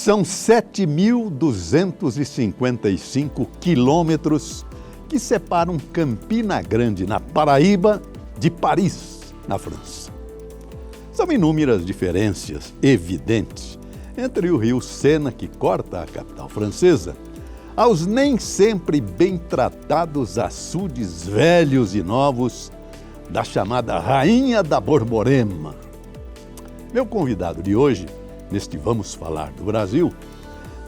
São 7.255 quilômetros que separam Campina Grande, na Paraíba, de Paris, na França. São inúmeras diferenças evidentes entre o rio Sena, que corta a capital francesa, aos nem sempre bem tratados açudes velhos e novos da chamada Rainha da Borborema. Meu convidado de hoje, neste Vamos Falar do Brasil,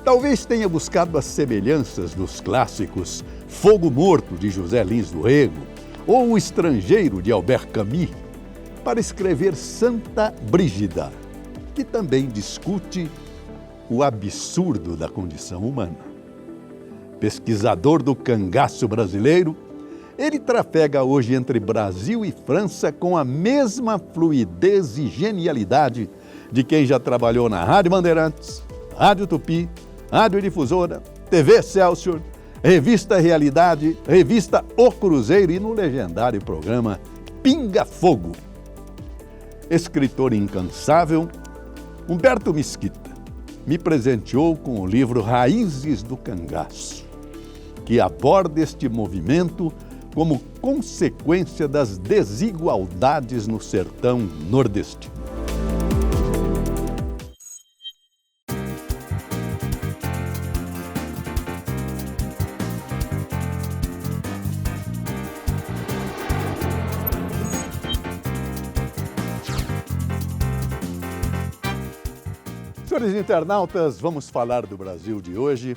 talvez tenha buscado as semelhanças dos clássicos Fogo Morto, de José Lins do Rego, ou O Estrangeiro, de Albert Camus, para escrever Santa Brígida, que também discute o absurdo da condição humana. Pesquisador do cangaço brasileiro, ele trafega hoje entre Brasil e França com a mesma fluidez e genialidade de quem já trabalhou na Rádio Bandeirantes, Rádio Tupi, Rádio Difusora, TV Excelsior, Revista Realidade, Revista O Cruzeiro e no legendário programa Pinga Fogo. Escritor incansável, Humberto Mesquita me presenteou com o livro Raízes do Cangaço, que aborda este movimento como consequência das desigualdades no sertão nordestino. Senhores internautas, Vamos Falar do Brasil de hoje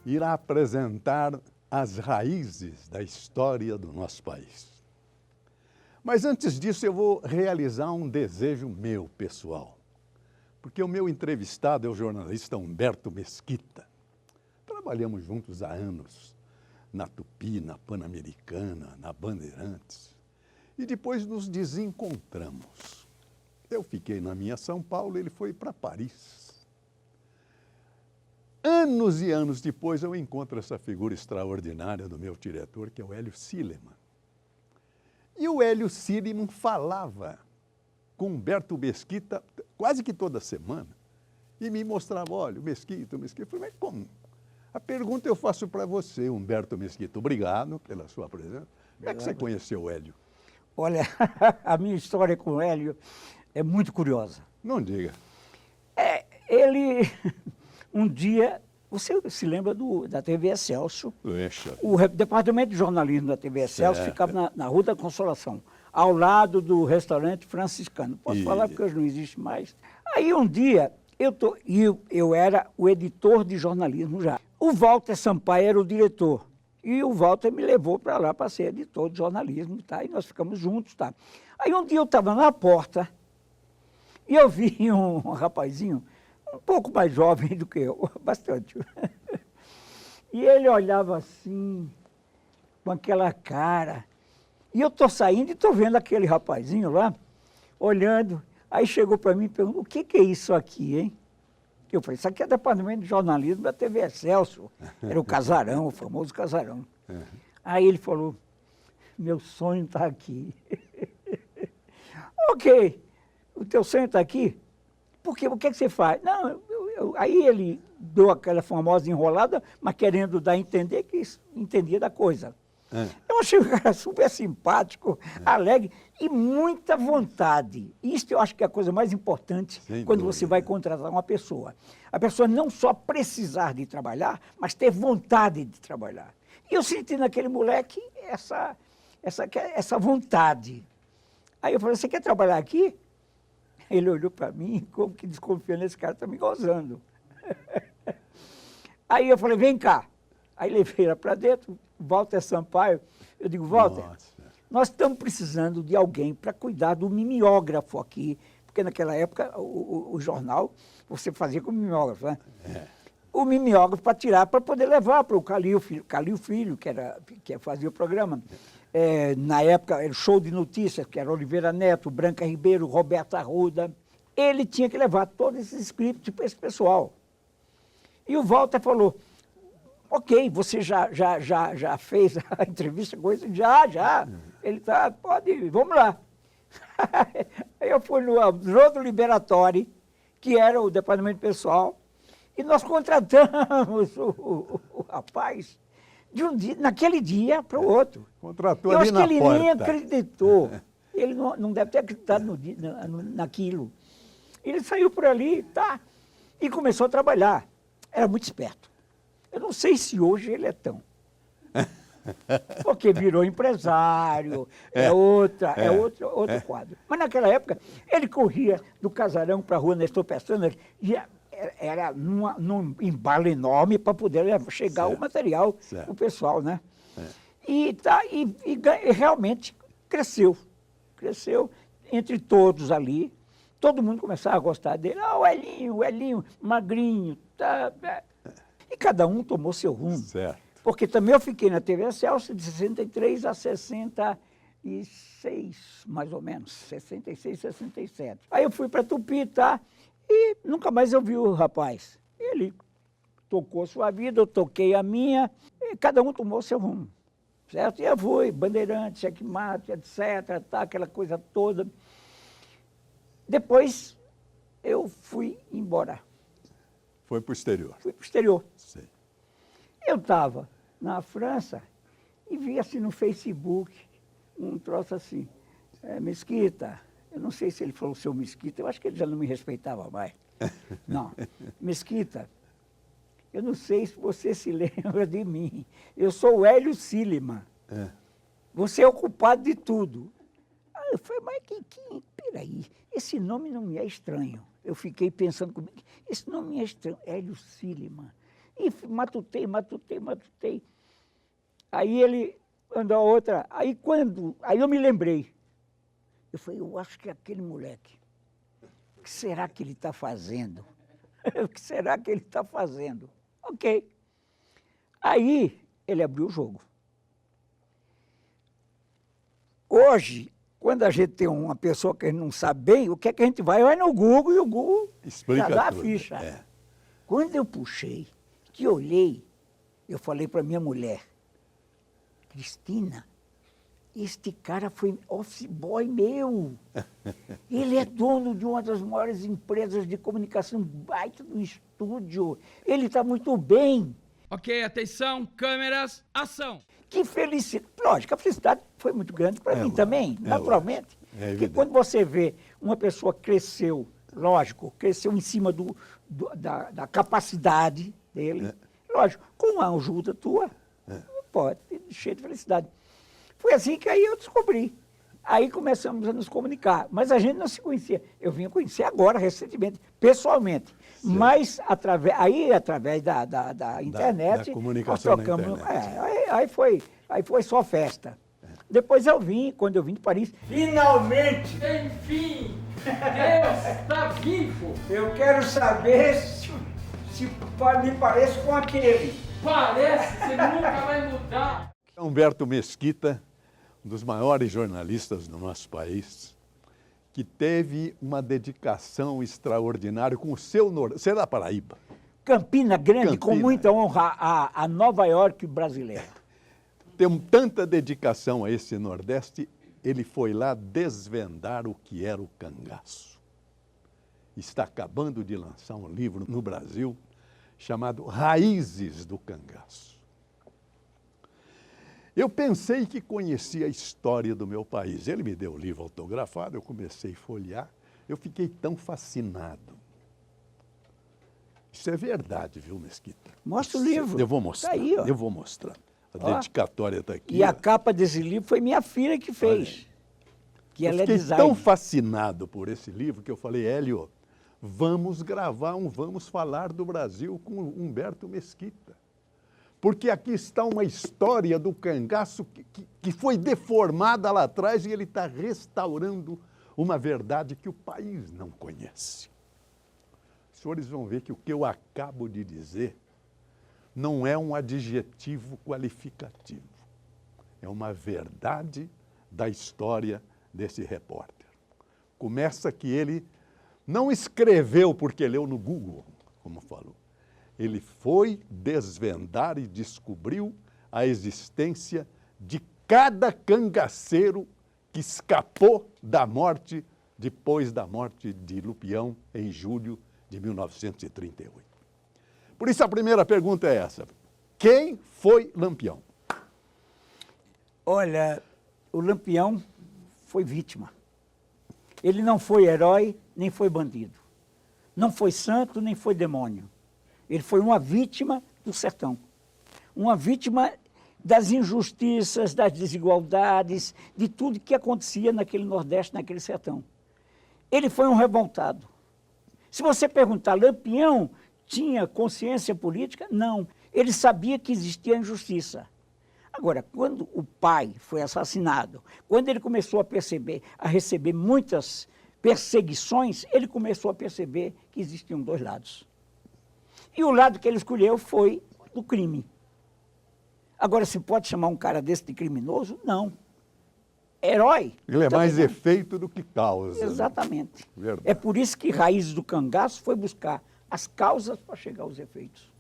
irá apresentar as raízes da história do nosso país. Mas antes disso eu vou realizar um desejo meu, pessoal, porque o meu entrevistado é o jornalista Humberto Mesquita. Trabalhamos juntos há anos, na Tupi, na Pan-Americana, na Bandeirantes, e depois nos desencontramos. Eu fiquei na minha São Paulo, ele foi para Paris. Anos e anos depois eu encontro essa figura extraordinária do meu diretor, que é o Hélio Silleman. E o Hélio Silleman falava com Humberto Mesquita quase que toda semana e me mostrava, olha, o Mesquita. Eu falei, mas como? A pergunta eu faço para você, Humberto Mesquita. Obrigado pela sua presença. Como é que você conheceu o Hélio? Olha, a minha história com o Hélio é muito curiosa. Não diga. Ele, um dia, você se lembra da TV Excelsior? Deixa. O departamento de jornalismo da TV Excelsior ficava na Rua da Consolação, ao lado do restaurante franciscano. Posso falar porque hoje não existe mais. Aí um dia, eu era o editor de jornalismo já. O Walter Sampaio era o diretor. E o Walter me levou para lá para ser editor de jornalismo, tá? E nós ficamos juntos, tá? Aí um dia eu estava na porta e eu vi um rapazinho um pouco mais jovem do que eu, bastante. E ele olhava assim, com aquela cara. E eu estou saindo e estou vendo aquele rapazinho lá, olhando. Aí chegou para mim e perguntou, o que é isso aqui, hein? Eu falei, isso aqui é departamento de jornalismo da TV Excelsior. Era o Casarão, o famoso Casarão. Aí ele falou, meu sonho está aqui. Ok, o teu sonho está aqui? Porque o que você faz? Não, aí ele deu aquela famosa enrolada, mas querendo dar a entender que entendia da coisa. Eu achei o cara super simpático, alegre e muita vontade. Isso eu acho que é a coisa mais importante quando você vai contratar uma pessoa. A pessoa não só precisar de trabalhar, mas ter vontade de trabalhar. E eu senti naquele moleque essa vontade. Aí eu falei, você quer trabalhar aqui? Ele olhou para mim, como que desconfiando, esse cara está me gozando. Aí eu falei, vem cá. Aí levei ela para dentro, Walter Sampaio. Eu digo, Walter, nós estamos precisando de alguém para cuidar do mimeógrafo aqui, porque naquela época o jornal você fazia com o mimeógrafo, né? O mimeógrafo para tirar, para poder levar para o Calil Filho, que fazia o programa. Na época era o Show de Notícias, que era Oliveira Neto, Branca Ribeiro, Roberto Arruda. Ele tinha que levar todos esses scripts para esse pessoal. E o Walter falou, ok, você já fez a entrevista com ele? Já. Ele tá, pode ir, vamos lá. Aí eu fui no Jogo Liberatório, que era o departamento pessoal, E nós contratamos o rapaz naquele dia para o outro. Contratou Eu ali acho na que ele porta. nem acreditou. Ele não deve ter acreditado naquilo. Ele saiu por ali, tá, e começou a trabalhar. Era muito esperto. Eu não sei se hoje ele é tão. Porque virou empresário, é outro quadro. Mas naquela época, ele corria do casarão para a rua Nestor Pestana, era num embalo enorme para poder chegar o material para o pessoal, né? E realmente cresceu entre todos ali. Todo mundo começava a gostar dele. Ah, o Elinho, magrinho. Tá. E cada um tomou seu rumo. Certo. Porque também eu fiquei na TV Celso de 63 a 66, mais ou menos. 66, 67. Aí eu fui para Tupi, tá? E nunca mais eu vi o rapaz. Ele tocou sua vida, eu toquei a minha, e cada um tomou seu rumo. Certo? E eu fui, Bandeirantes, Checkmate, etc., tá, aquela coisa toda. Depois eu fui embora. Foi para o exterior. Fui para o exterior. Sim. Eu estava na França e vi assim no Facebook um troço assim, Mesquita, eu não sei se ele falou seu Mesquita, eu acho que ele já não me respeitava mais. Não, Mesquita, eu não sei se você se lembra de mim, eu sou o Hélio Silliman, você é o culpado de tudo. Aí eu falei, mas peraí, esse nome não me é estranho. Eu fiquei pensando comigo, esse nome me é estranho, Hélio Silliman. E matutei. Aí ele andou a outra, aí eu me lembrei. Eu falei, eu acho que é aquele moleque. O que será que ele está fazendo? O que será que ele está fazendo? Ok. Aí ele abriu o jogo. Hoje, quando a gente tem uma pessoa que a gente não sabe bem, o que é que a gente vai? Vai no Google e o Google explica já dá tudo. A ficha. Quando eu puxei, que olhei, eu falei para minha mulher, Cristina, este cara foi office boy meu. Ele é dono de uma das maiores empresas de comunicação, baita do estúdio. Ele está muito bem. Ok, atenção, câmeras, ação. Que felicidade. Lógico, a felicidade foi muito grande para mim também, naturalmente. Porque quando você vê uma pessoa cresceu, lógico, cresceu em cima da capacidade dele, lógico, com a ajuda tua, pode, cheio de felicidade. Foi assim que aí eu descobri. Aí começamos a nos comunicar, mas a gente não se conhecia. Eu vim conhecer agora, recentemente, pessoalmente. Sim. Mas através da internet, da comunicação nós trocamos. Na internet. Aí foi só festa. Depois quando eu vim de Paris, finalmente! Enfim, Deus está vivo! Eu quero saber se me parece com aquele. Parece, você nunca vai mudar. Humberto Mesquita, um dos maiores jornalistas do nosso país, que teve uma dedicação extraordinária com o seu Nordeste. Você é da Paraíba? Campina Grande, com muita honra a Nova York brasileira. Tem tanta dedicação a esse Nordeste, ele foi lá desvendar o que era o cangaço. Está acabando de lançar um livro no Brasil chamado Raízes do Cangaço. Eu pensei que conhecia a história do meu país. Ele me deu o livro autografado, eu comecei a folhear, eu fiquei tão fascinado. Isso é verdade, viu, Mesquita? Mostra o livro. Eu vou mostrar. Tá aí, ó. Eu vou mostrar. A dedicatória está aqui. E a capa desse livro foi minha filha que fez. Que ela é designer. Eu fiquei tão fascinado por esse livro que eu falei, Hélio, vamos gravar Vamos Falar do Brasil com Humberto Mesquita. Porque aqui está uma história do cangaço que foi deformada lá atrás e ele está restaurando uma verdade que o país não conhece. Os senhores vão ver que o que eu acabo de dizer não é um adjetivo qualificativo. É uma verdade da história desse repórter. Começa que ele não escreveu porque leu no Google, como falou. Ele foi desvendar e descobriu a existência de cada cangaceiro que escapou da morte depois da morte de Lampião em julho de 1938. Por isso a primeira pergunta é essa. Quem foi Lampião? Olha, o Lampião foi vítima. Ele não foi herói, nem foi bandido. Não foi santo, nem foi demônio. Ele foi uma vítima do sertão. Uma vítima das injustiças, das desigualdades, de tudo que acontecia naquele Nordeste, naquele sertão. Ele foi um revoltado. Se você perguntar, Lampião tinha consciência política? Não. Ele sabia que existia injustiça. Agora, quando o pai foi assassinado, quando ele começou a receber muitas perseguições, ele começou a perceber que existiam dois lados. E o lado que ele escolheu foi do crime. Agora, se pode chamar um cara desse de criminoso? Não. Herói. Ele é mais efeito do que causa. Exatamente. Verdade. É por isso que Raízes do Cangaço foi buscar as causas para chegar aos efeitos.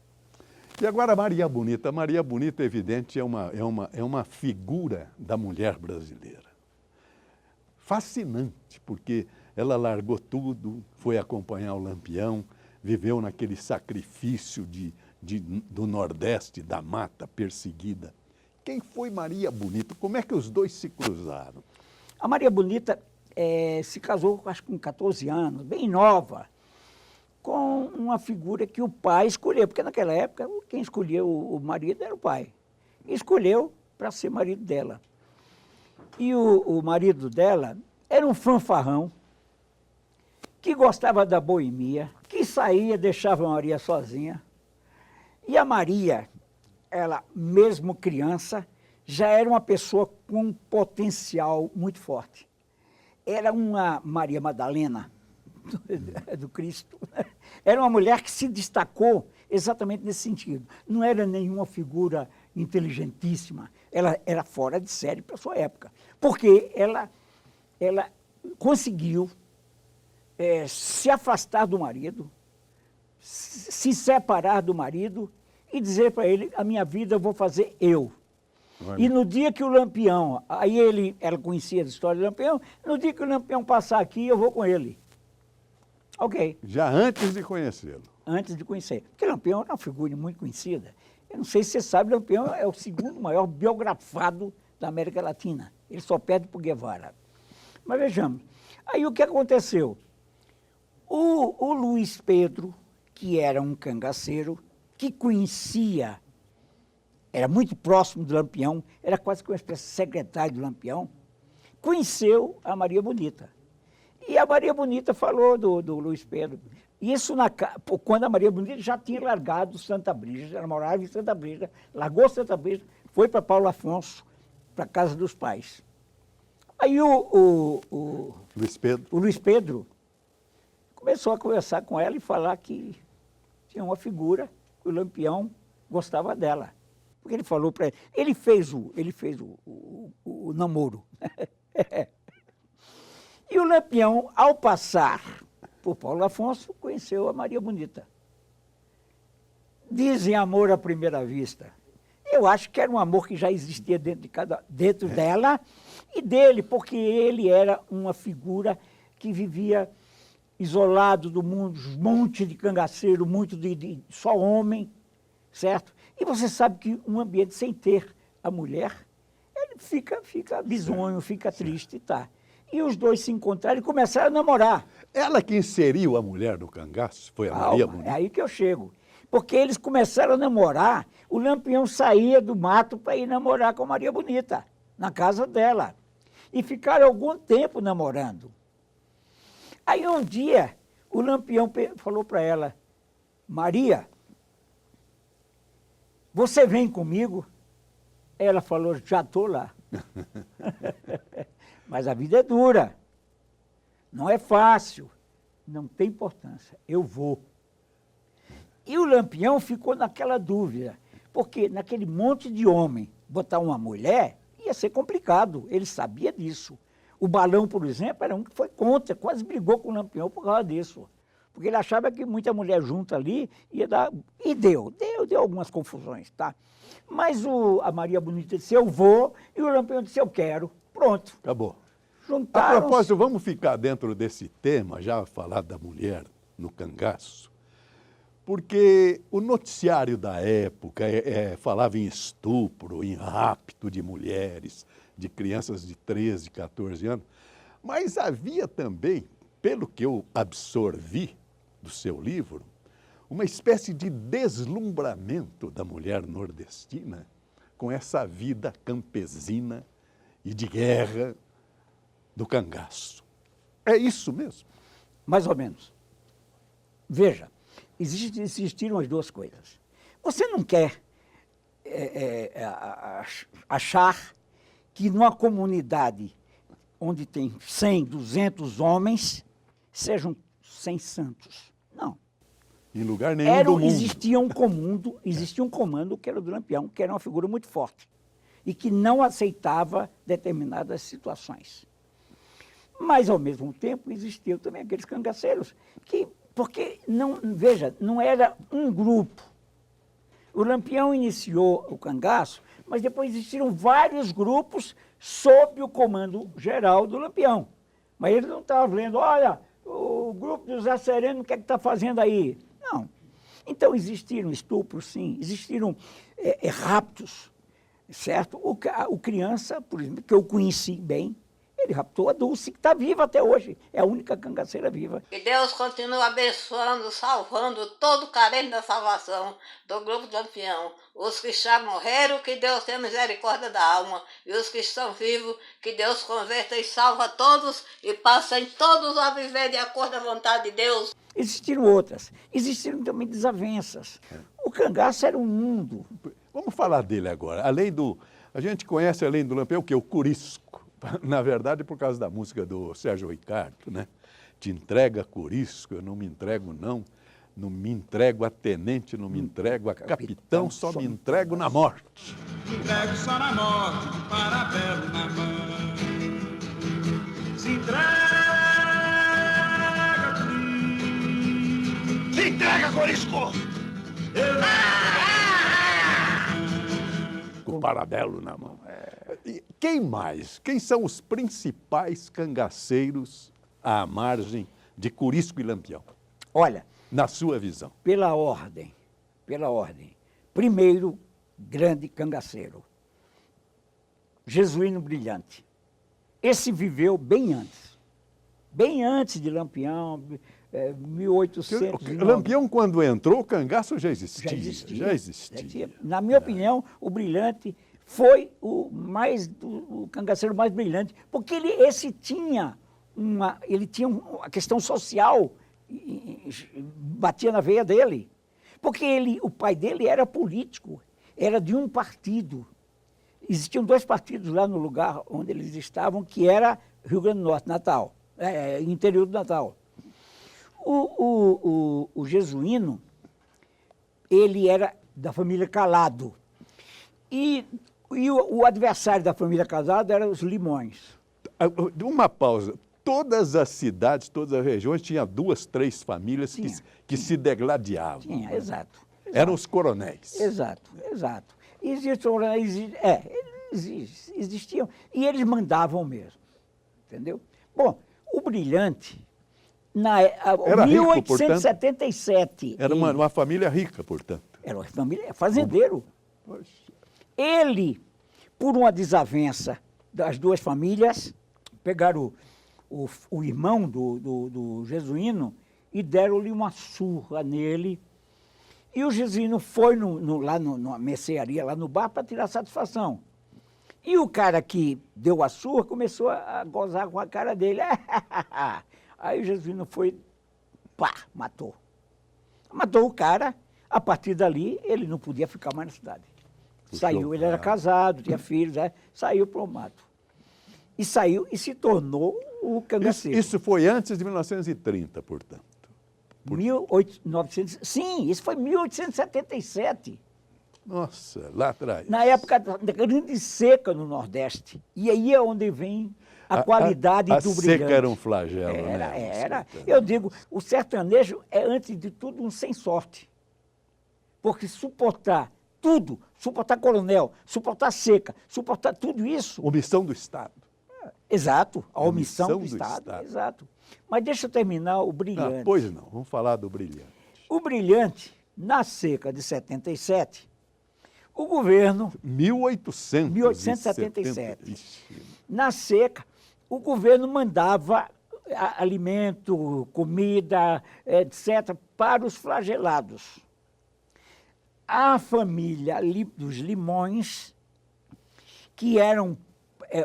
E agora Maria Bonita. Maria Bonita, evidente, é uma figura da mulher brasileira. Fascinante, porque ela largou tudo, foi acompanhar o Lampião, viveu naquele sacrifício do Nordeste, da mata perseguida. Quem foi Maria Bonita? Como é que os dois se cruzaram? A Maria Bonita se casou, acho que com 14 anos, bem nova, com uma figura que o pai escolheu, porque naquela época quem escolheu o marido era o pai. Escolheu para ser marido dela. E o marido dela era um fanfarrão, que gostava da boemia, que saía, deixava a Maria sozinha. E a Maria, ela, mesmo criança, já era uma pessoa com um potencial muito forte. Era uma Maria Madalena do Cristo. Era uma mulher que se destacou exatamente nesse sentido. Não era nenhuma figura inteligentíssima, ela era fora de série para a sua época, porque ela conseguiu se afastar do marido, se separar do marido e dizer para ele, a minha vida eu vou fazer eu. Olha. E no dia que o Lampião, ela conhecia a história do Lampião, no dia que o Lampião passar aqui, eu vou com ele. Ok. Já antes de conhecê-lo. Antes de conhecer. Porque Lampião é uma figura muito conhecida. Eu não sei se você sabe, Lampião é o segundo maior biografado da América Latina. Ele só perde para o Guevara. Mas vejamos. Aí o que aconteceu? O Luiz Pedro, que era um cangaceiro, que conhecia, era muito próximo do Lampião, era quase que uma espécie de secretário do Lampião, conheceu a Maria Bonita. E a Maria Bonita falou do Luiz Pedro. Isso quando a Maria Bonita já tinha largado Santa Brígida, ela morava em Santa Brígida, largou Santa Brígida, foi para Paulo Afonso, para a casa dos pais. Aí o Luiz Pedro começou a conversar com ela e falar que tinha uma figura, que o Lampião gostava dela. Porque ele falou para ela, ele fez o namoro. E o Lampião, ao passar por Paulo Afonso, conheceu a Maria Bonita. Dizem amor à primeira vista. Eu acho que era um amor que já existia dentro dela e dele, porque ele era uma figura que vivia isolado do mundo, um monte de cangaceiro, muito de só homem, certo? E você sabe que um ambiente sem ter a mulher, ele fica bizonho, fica triste, tá? E os dois se encontraram e começaram a namorar. Ela que inseriu a mulher no cangaço foi a Maria Bonita? É aí que eu chego. Porque eles começaram a namorar, o Lampião saía do mato para ir namorar com a Maria Bonita, na casa dela. E ficaram algum tempo namorando. Aí um dia, o Lampião falou para ela, Maria, você vem comigo? Ela falou, já estou lá. Mas a vida é dura, não é fácil, não tem importância, eu vou. E o Lampião ficou naquela dúvida, porque naquele monte de homem, botar uma mulher ia ser complicado, ele sabia disso. O Balão, por exemplo, era um que foi contra, quase brigou com o Lampião por causa disso. Porque ele achava que muita mulher junta ali ia dar... E deu algumas confusões, tá? Mas a Maria Bonita disse, eu vou, e o Lampião disse, eu quero. Pronto. Acabou. Juntaram. A propósito, vamos ficar dentro desse tema, já falar da mulher no cangaço. porque o noticiário da época falava em estupro, em rapto de mulheres, de crianças de 13, 14 anos, mas havia também, pelo que eu absorvi do seu livro, uma espécie de deslumbramento da mulher nordestina com essa vida campesina e de guerra do cangaço. É isso mesmo? Mais ou menos. Veja, existiram as duas coisas. Você não quer achar que numa comunidade onde tem 100, 200 homens, sejam 100 santos. Não. Em lugar nenhum do mundo. Existia um comando que era o do Lampião, que era uma figura muito forte e que não aceitava determinadas situações. Mas, ao mesmo tempo, existiam também aqueles cangaceiros que, porque, veja, não era um grupo. O Lampião iniciou o cangaço, mas depois existiram vários grupos sob o comando geral do Lampião. Mas ele não estava vendo, olha, o grupo do Zé Sereno, o que é que está fazendo aí? Não. Então, existiram estupros, sim, existiram raptos, certo? O criança, por exemplo, que eu conheci bem, ele raptou a Dulce, que está viva até hoje. É a única cangaceira viva. Que Deus continue abençoando, salvando todo carente da salvação do grupo do Lampião. Os que já morreram, que Deus tenha misericórdia da alma. E os que estão vivos, que Deus converta e salva todos e passem todos a viver de acordo com a vontade de Deus. Existiram outras. Existiram também desavenças. O cangaço era um mundo. Vamos falar dele agora. A gente conhece, além do Lampião, o quê? O Corisco. Na verdade, por causa da música do Sérgio Ricardo, né? Te entrega Corisco, eu não me entrego não. Não me entrego a tenente, não me entrego a capitão, só me entrego na morte. Me entrego só na morte, de parabelo na mão. Se entrega, Corisco. Se entrega, Corisco! Com o parabelo na mão. E quem mais? Quem são os principais cangaceiros à margem de Corisco e Lampião? Olha, na sua visão. Pela ordem. Primeiro grande cangaceiro, Jesuíno Brilhante. Esse viveu bem antes de Lampião, 1809. Lampião, quando entrou, o cangaço já existia. Já existia. Na minha opinião, o Brilhante foi o cangaceiro mais brilhante, porque ele tinha uma questão social, batia na veia dele. Porque o pai dele era político, era de um partido. Existiam 2 partidos lá no lugar onde eles estavam, que era Rio Grande do Norte, Natal, interior do Natal. O Jesuíno, ele era da família Calado. E o adversário da família Calado eram os Limões. Uma pausa. Todas as cidades, todas as regiões tinham 2, 3 famílias que se degladiavam. Tinha, exato. Eram os coronéis. Exato. Existiam. E eles mandavam mesmo. Entendeu? Bom, o Brilhante, era 1877... Rico, era uma família rica, portanto. Era uma família fazendeiro. Poxa. Ele, por uma desavença das 2 famílias, pegaram o irmão do Jesuíno e deram-lhe uma surra nele. E o Jesuíno foi lá numa mercearia, lá no bar, para tirar satisfação. E o cara que deu a surra começou a gozar com a cara dele. Aí o Jesuíno foi, matou. Matou o cara. A partir dali, ele não podia ficar mais na cidade. Saiu, ele era casado, tinha filhos, saiu para o mato. E saiu e se tornou o cangaceiro. Isso foi antes de 1930, portanto. Sim, isso foi 1877. Nossa, lá atrás. Na época da grande seca no Nordeste. E aí é onde vem a qualidade do Brilhante. A seca era um flagelo, Era. Eu digo, o sertanejo é, antes de tudo, um sem sorte. Porque suportar tudo, suportar coronel, suportar seca, suportar tudo isso... Omissão do Estado. Exato, a omissão do Estado. Exato. Mas deixa eu terminar o Brilhante. Pois não, vamos falar do Brilhante. O Brilhante, na seca de 77, o governo... 1877. Ixi. Na seca, o governo mandava alimento, comida, etc., para os flagelados. A família dos Limões, que eram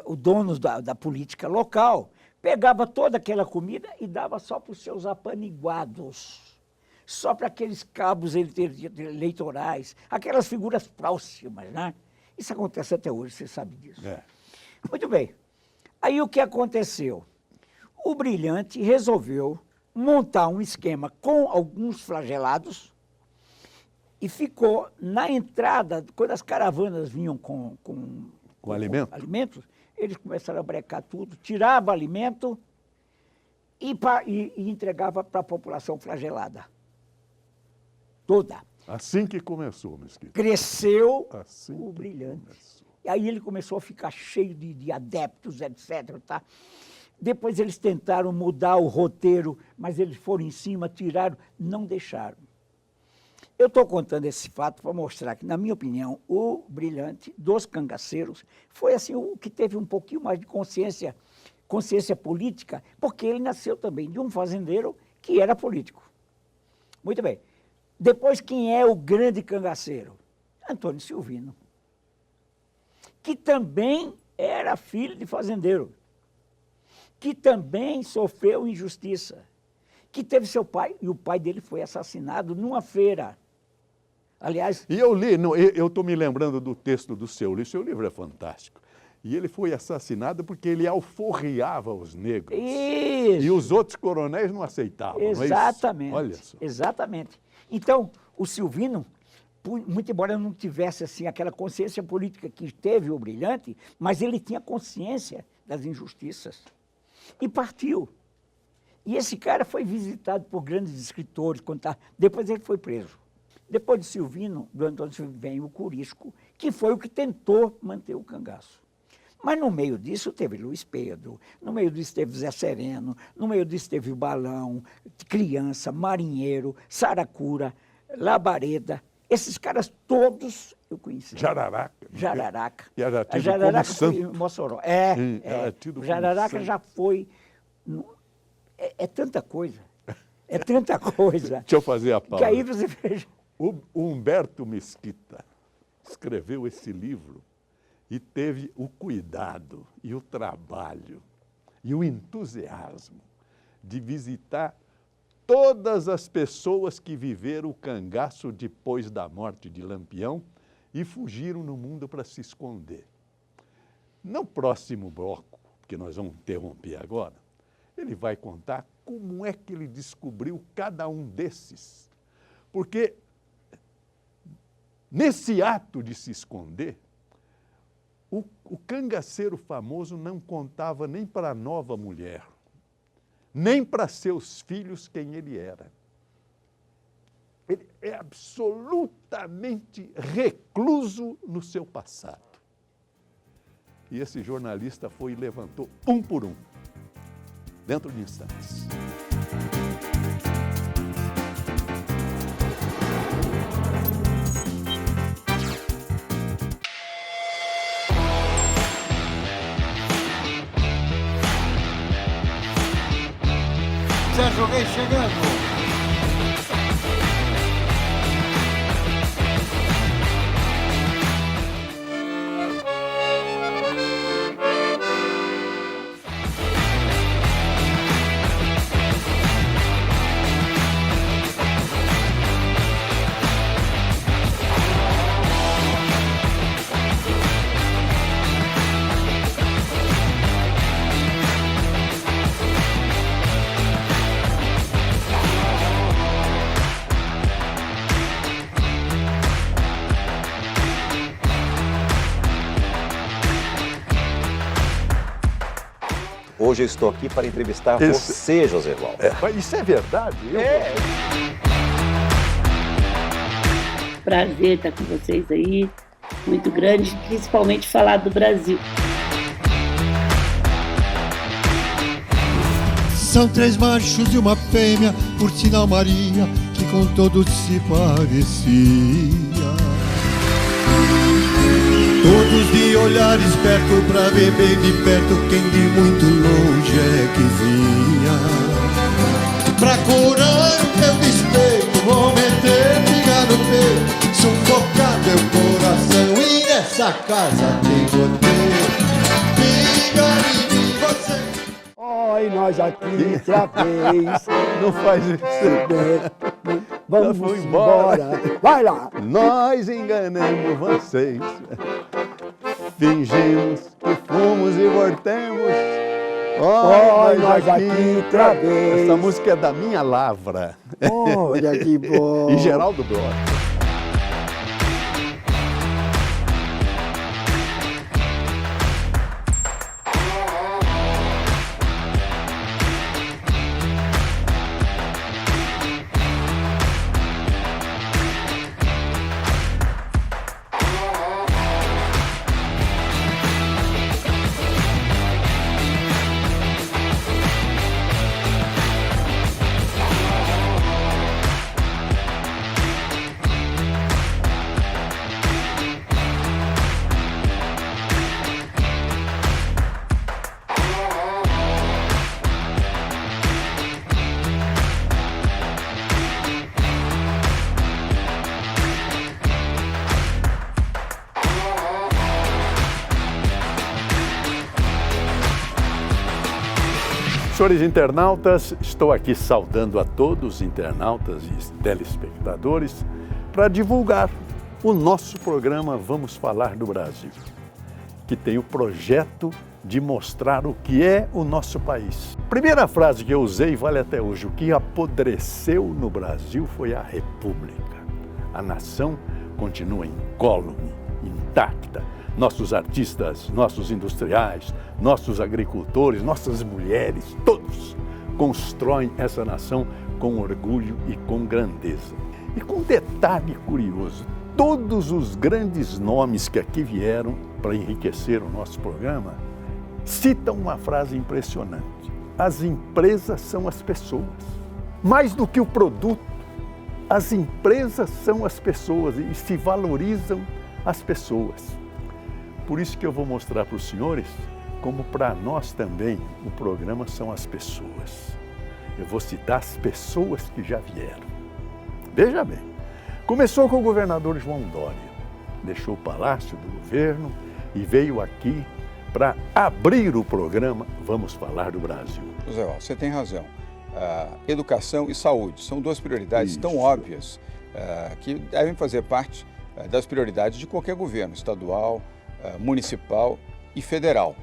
os donos da política local, pegava toda aquela comida e dava só para os seus apaniguados, só para aqueles cabos eleitorais, aquelas figuras próximas, né? Isso acontece até hoje, você sabe disso. É. Muito bem. Aí o que aconteceu? O Brilhante resolveu montar um esquema com alguns flagelados e ficou na entrada, quando as caravanas vinham com alimentos, eles começaram a brecar tudo, tirava alimento e entregava para a população flagelada. Toda. Assim que começou, Mesquita. Cresceu Assim o que Brilhante. começou. E aí ele começou a ficar cheio de adeptos, etc. Tá? Depois eles tentaram mudar o roteiro, mas eles foram em cima, tiraram, não deixaram. Eu estou contando esse fato para mostrar que, na minha opinião, o Brilhante dos cangaceiros foi assim o que teve um pouquinho mais de consciência política, porque ele nasceu também de um fazendeiro que era político. Muito bem. Depois, quem é o grande cangaceiro? Antônio Silvino, que também era filho de fazendeiro, que também sofreu injustiça, que teve seu pai, e o pai dele foi assassinado numa feira. Aliás... E eu li, eu estou me lembrando do texto do seu livro. Seu livro é fantástico. E ele foi assassinado porque ele alforriava os negros. Isso. E os outros coronéis não aceitavam. Exatamente. Não é isso? Olha só. Exatamente. Então, o Silvino, muito embora não tivesse assim, aquela consciência política que teve o Brilhante, mas ele tinha consciência das injustiças. E partiu. E esse cara foi visitado por grandes escritores. Depois ele foi preso. Depois de Silvino, do Antônio Silvino, vem o Curisco, que foi o que tentou manter o cangaço. Mas no meio disso teve Luiz Pedro, no meio disso teve Zé Sereno, no meio disso teve o Balão, Criança, Marinheiro, Saracura, Labareda. Esses caras todos eu conheci. Jararaca. E era tido Jararaca como foi santo. em Mossoró. Era tido o como Jararaca santo. já foi... É tanta coisa. É tanta coisa. Deixa eu fazer a pausa. Que aí você veja... O Humberto Mesquita escreveu esse livro e teve o cuidado e o trabalho e o entusiasmo de visitar todas as pessoas que viveram o cangaço depois da morte de Lampião e fugiram no mundo para se esconder. No próximo bloco, que nós vamos interromper agora, ele vai contar como é que ele descobriu cada um desses. Porque nesse ato de se esconder, o cangaceiro famoso não contava nem para a nova mulher, nem para seus filhos quem ele era. Ele é absolutamente recluso no seu passado. E esse jornalista foi e levantou um por um, dentro de instantes. Sérgio Reis chegando. Hoje eu estou aqui para entrevistar você, José Valdo. Mas isso é verdade? Prazer estar com vocês aí, muito grande, principalmente falar do Brasil. São 3 machos e uma fêmea, por sinal Maria, que com todos se parecia. Todos de olhar esperto pra ver bem de perto quem de muito longe é que vinha. Pra curar o meu despeito, vou meter pinga no peito, sufocar meu coração. E nessa casa tem goteiro, pinga em mim você. Oi, nós aqui outra vez. Não faz isso. Vamos Já foi embora. Vai lá. Nós enganamos vocês, fingimos que fomos e voltemos. Oi, nós aqui outra vez. Essa música é da Minha Lavra. Olha que bom. E Geraldo Bloch. Senhores internautas, estou aqui saudando a todos os internautas e telespectadores para divulgar o nosso programa Vamos Falar do Brasil, que tem o projeto de mostrar o que é o nosso país. Primeira frase que eu usei vale até hoje: o que apodreceu no Brasil foi a República. A nação continua incólume, intacta. Nossos artistas, nossos industriais, nossos agricultores, nossas mulheres, todos constroem essa nação com orgulho e com grandeza. E com um detalhe curioso, todos os grandes nomes que aqui vieram para enriquecer o nosso programa citam uma frase impressionante: as empresas são as pessoas. Mais do que o produto, as empresas são as pessoas e se valorizam as pessoas. Por isso que eu vou mostrar para os senhores como para nós também o programa são as pessoas. Eu vou citar as pessoas que já vieram. Veja bem, começou com o governador João Dória, deixou o Palácio do Governo e veio aqui para abrir o programa Vamos Falar do Brasil. José, você tem razão. Educação e saúde são duas prioridades tão óbvias que devem fazer parte das prioridades de qualquer governo, estadual, municipal e federal.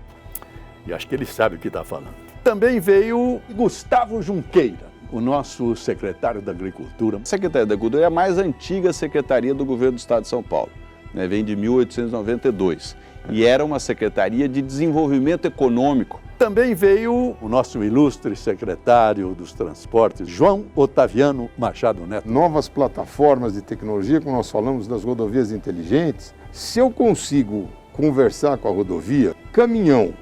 E acho que ele sabe o que está falando. Também veio Gustavo Junqueira, o nosso secretário da Agricultura. A Secretaria da Agricultura é a mais antiga secretaria do governo do Estado de São Paulo, né? Vem de 1892 e era uma secretaria de desenvolvimento econômico. Também veio o nosso ilustre secretário dos Transportes, João Otaviano Machado Neto. Novas plataformas de tecnologia, como nós falamos das rodovias inteligentes. Se eu consigo conversar com a rodovia, caminhão,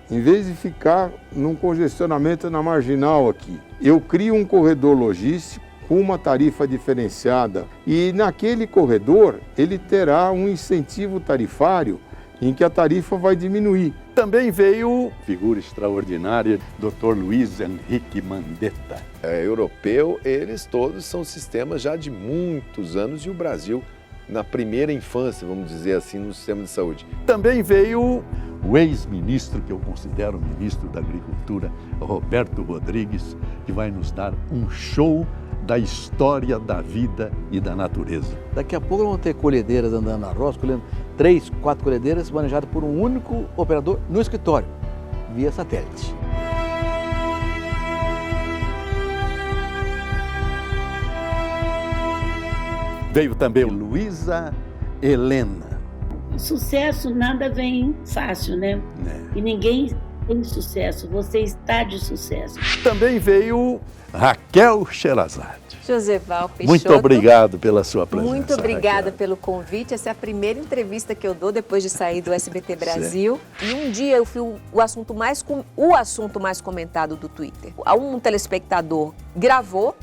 em vez de ficar num congestionamento na marginal aqui, eu crio um corredor logístico com uma tarifa diferenciada e naquele corredor ele terá um incentivo tarifário em que a tarifa vai diminuir. Também veio figura extraordinária, Dr. Luiz Henrique Mandetta. Europeu, eles todos são sistemas já de muitos anos e o Brasil na primeira infância, vamos dizer assim, no sistema de saúde. Também veio o ex-ministro, que eu considero ministro da Agricultura, Roberto Rodrigues, que vai nos dar um show da história da vida e da natureza. Daqui a pouco vamos ter colhedeiras andando na roça, colhendo 3, 4 colhedeiras manejadas por um único operador no escritório, via satélite. Veio também Luísa Helena. O sucesso nada vem fácil, né? E ninguém tem sucesso, você está de sucesso. Também veio Raquel Sherazade. Joseval Peixoto. Muito obrigado pela sua presença. Muito obrigada Raquel. pelo convite. Essa é a primeira entrevista que eu dou depois de sair do SBT Brasil. E um dia eu fui o assunto mais comentado do Twitter. Um telespectador gravou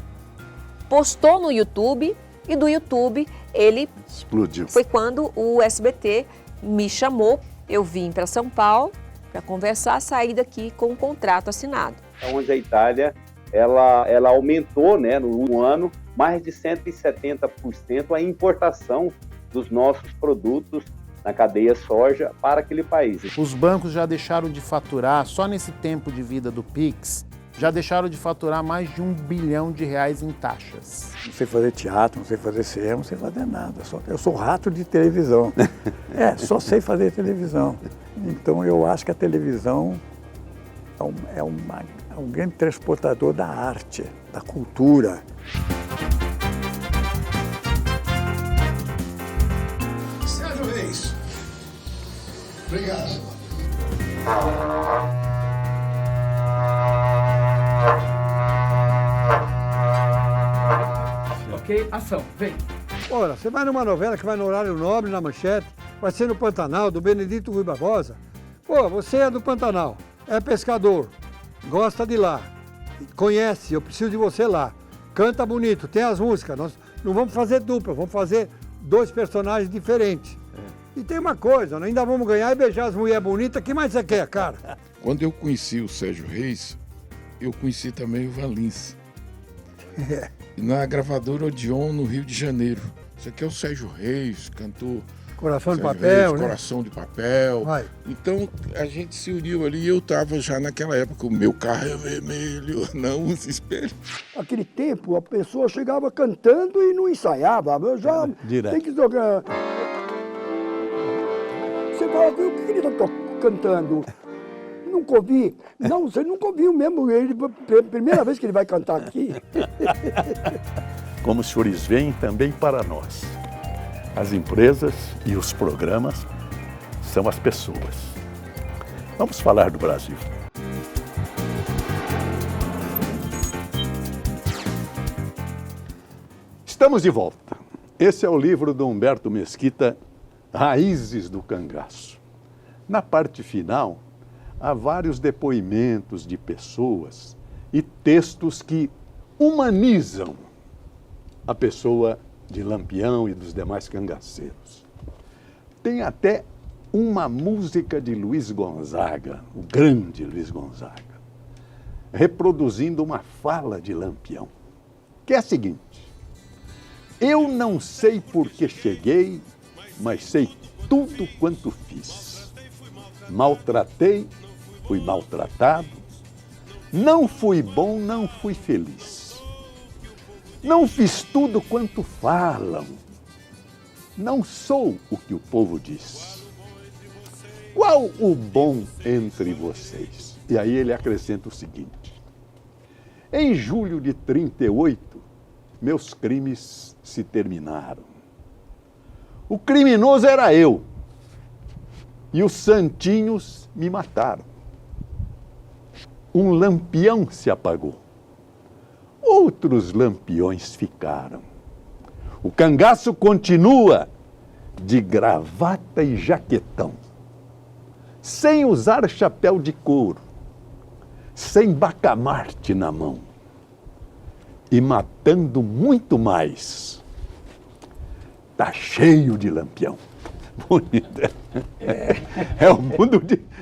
postou no YouTube e do YouTube ele explodiu. Foi quando o SBT me chamou, eu vim para São Paulo para conversar, sair daqui com um contrato assinado. Onde a Itália ela aumentou, né, no ano mais de 170% a importação dos nossos produtos na cadeia soja para aquele país. Os bancos já deixaram de faturar, só nesse tempo de vida do Pix, já deixaram de faturar mais de R$1 bilhão em taxas. Não sei fazer teatro, não sei fazer cinema, não sei fazer nada. Eu sou rato de televisão. Só sei fazer televisão. Então eu acho que a televisão é um grande transportador da arte, da cultura. Sérgio Reis. Obrigado. Ok, ação, vem. Ora, você vai numa novela que vai no horário nobre, na Manchete, vai ser no Pantanal, do Benedito Rui Barbosa. Pô, você é do Pantanal, é pescador, gosta de lá, conhece, eu preciso de você lá. Canta bonito, tem as músicas, nós não vamos fazer dupla, vamos fazer 2 personagens diferentes. E tem uma coisa, nós ainda vamos ganhar e beijar as mulheres bonitas, o que mais você quer, cara? Quando eu conheci o Sérgio Reis, eu conheci também o Valince. Na gravadora Odeon, no Rio de Janeiro. Isso aqui é o Sérgio Reis, cantor Coração de Sérgio Papel, Reis, né? Coração de Papel. Vai. Então a gente se uniu ali e eu estava já naquela época, o meu carro é vermelho, não usa espelho. Naquele tempo a pessoa chegava cantando e não ensaiava. Eu já tem que tocar. Você fala, o que ele está cantando? Nunca ouvi. Não, você nunca ouviu mesmo. Ele, primeira vez que ele vai cantar aqui. Como os senhores veem, também para nós, as empresas e os programas são as pessoas. Vamos falar do Brasil. Estamos de volta. Esse é o livro do Humberto Mesquita, Raízes do Cangaço. Na parte final, há vários depoimentos de pessoas e textos que humanizam a pessoa de Lampião e dos demais cangaceiros. Tem até uma música de Luiz Gonzaga, o grande Luiz Gonzaga, reproduzindo uma fala de Lampião, que é a seguinte: eu não sei por que cheguei, mas sei tudo quanto fiz. Maltratei, fui maltratado, não fui bom, não fui feliz. Não fiz tudo quanto falam, não sou o que o povo diz. Qual o bom entre vocês? E aí ele acrescenta o seguinte: em julho de 38, meus crimes se terminaram. O criminoso era eu, e os santinhos me mataram. Um lampião se apagou, outros lampiões ficaram. O cangaço continua de gravata e jaquetão, sem usar chapéu de couro, sem bacamarte na mão, e matando muito mais. Tá cheio de lampião. Bonito.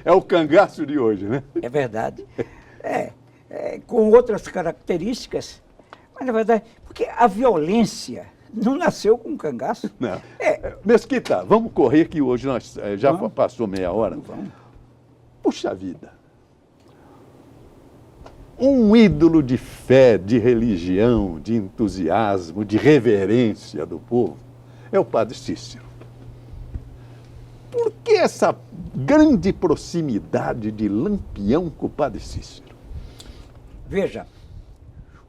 É o cangaço de hoje, né? É verdade. Com outras características, mas na verdade, porque a violência não nasceu com o cangaço. Não. Mesquita, vamos correr que hoje nós já passou meia hora. Vamos. Puxa vida. Um ídolo de fé, de religião, de entusiasmo, de reverência do povo é o Padre Cícero. Por que essa grande proximidade de Lampião com o Padre Cícero? Veja,